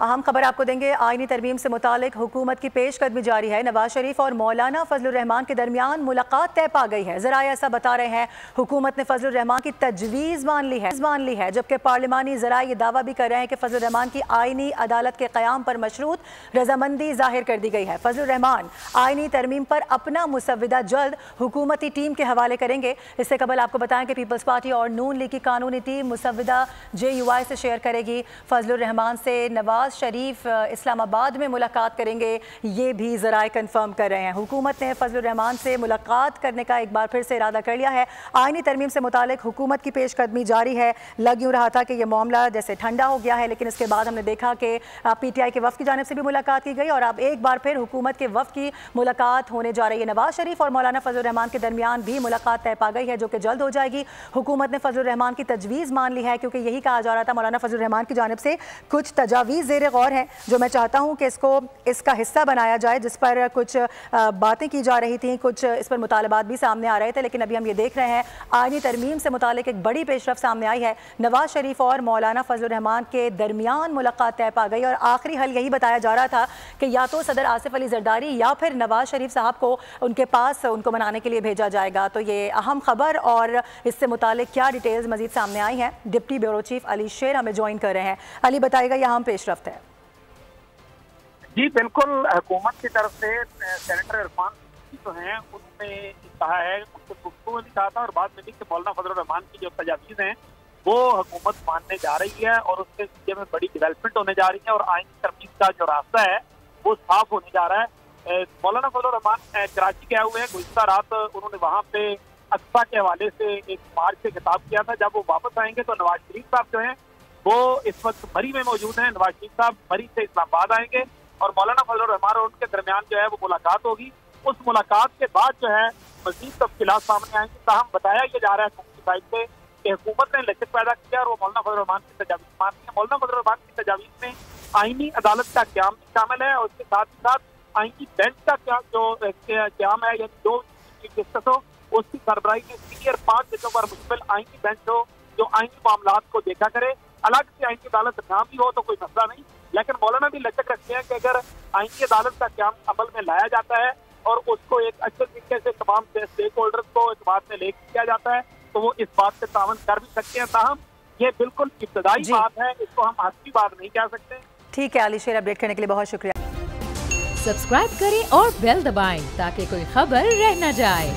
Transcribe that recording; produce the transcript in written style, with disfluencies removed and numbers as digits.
अहम खबर आपको देंगे। आईनी तरमीम से मुतालिक हुकूमत की पेशकदमी जारी है। नवाज शरीफ और मौलाना फजलुर रहमान के दरमियान मुलाकात तय पा गई है। ज़राए ऐसा बता रहे हैं हुकूमत ने फजलुर रहमान की तजवीज़ मान ली है, जबकि पार्लिमानी ज़राए ये दावा भी कर रहे हैं कि फजलुर रहमान की आईनी अदालत के क़याम पर मशरूत रजामंदी जाहिर कर दी गई है। फजलुर रहमान आईनी तरमीम पर अपना मुसव्विदा जल्द हुकूमती टीम के हवाले करेंगे। इससे कबल आपको बताएं कि पीपल्स पार्टी और नून लीग की कानूनी टीम मुसव्विदा JUI से शेयर करेगी। फजलुर रहमान से नवाज शरीफ इस्लामाबाद में मुलाकात करेंगे, ये भी ज़राए कंफर्म कर रहे हैं। हुकूमत ने फजलुर रहमान से मुलाकात करने का एक बार फिर से इरादा कर लिया है। आईनी तरमीम से मुतालिक हुकूमत की पेशकदमी जारी है। लग यूँ रहा था कि यह मामला जैसे ठंडा हो गया है, लेकिन इसके बाद हमने देखा कि PTI के वफ़द की जानिब से भी मुलाकात की गई और अब एक बार फिर हुकूमत के वफ़द की मुलाकात होने जा रही है। नवाज शरीफ और मौलाना फजलुर रहमान के दरमियान भी मुलाकात तय पा गई है, जो कि जल्द हो जाएगी। हुकूमत ने फजलुर रहमान की तजवीज़ मान ली है, क्योंकि यही कहा जा रहा था मौलाना फजलुर रहमान की जानिब से कुछ तजावीज़ ज़ेर गौर हैं, जो मैं चाहता हूं कि इसका हिस्सा बनाया जाए, जिस पर कुछ बातें की जा रही थी, कुछ इस पर मुतालबात भी सामने आ रहे थे। लेकिन अभी हम ये देख रहे हैं आईनी तरमीम से मुतालिक एक बड़ी पेशरफ सामने आई है। नवाज शरीफ और मौलाना फजलुर रहमान के दरमियान मुलाकात तय पा गई और आखिरी हल यही बताया जा रहा था कि या तो सदर आसिफ अली जरदारी या फिर नवाज शरीफ साहब को उनके पास उनको मनाने के लिए भेजा जाएगा। तो ये अहम खबर और इससे मुतालिक क्या डिटेल्स मजीद सामने आई हैं, डिप्टी ब्यूरो चीफ अली शेर हमें ज्वाइन कर रहे हैं। अली बताएगा यह अहम पेशरफ्त है। जी बिल्कुल, हुकूमत की तरफ से सेनेटर इरफान जो हैं उन्होंने कहा है, उनको गुफ्तगू में भी कहा था और बाद में भी कि मौलाना फजलुर रहमान की जो तजावीज़ हैं वो हुकूमत मानने जा रही है और उसके नतीजे में बड़ी डेवलपमेंट होने जा रही है और आईनी तरमीम का जो रास्ता है वो साफ होने जा रहा है। मौलाना फजलुर रहमान कराची गए हुए हैं। गुज़िश्ता रात उन्होंने वहाँ पे अक्सा के हवाले से एक मार्च से खिताब किया था। जब वो वापस आएंगे तो नवाज शरीफ साहब जो हैं वो इस वक्त मरी में मौजूद हैं। नवाज शरीफ साहब मरी से इस्लामाबाद आएंगे और मौलाना फजलुर रहमान और उनके दरमियान जो है वो मुलाकात होगी। उस मुलाकात के बाद जो है मजीद तफसीलात सामने आएंगी। ताहम बताया ये जा रहा है हुकूमत की साइड से कि हुकूमत ने लचक पैदा किया और वो मौलाना फजलुर रहमान की तजावीज़ मान ली है। मौलाना फजलुर रहमान की तजावीज़ में आईनी अदालत का क़याम भी शामिल है और उसके साथ ही साथ आईनी बेंच का क़याम है, यानी जो चीफ जस्टिस हो उसकी सरबराही में सीनियर 5 जजों पर मुश्तमिल आईनी बेंच हो जो आईनी मामलात को देखा करे। अलग से आईनी अदालत ना भी हो तो कोई मसला नहीं, लेकिन मौलाना भी लचक रखते हैं कि अगर आईनी अदालत का क़याम अमल में लाया जाता है और उसको एक अच्छे तरीके से तमाम स्टेक होल्डर्स को इस बात में लेकर किया जाता है तो वो इस बात से तावन कर भी सकते हैं। ताहम ये बिल्कुल इब्तदाई बात है, इसको हम हस्ती बात नहीं कह सकते। ठीक है अली शेर, अपडेट करने के लिए बहुत शुक्रिया। सब्सक्राइब करें और बेल दबाएं ताकि कोई खबर रह न जाए।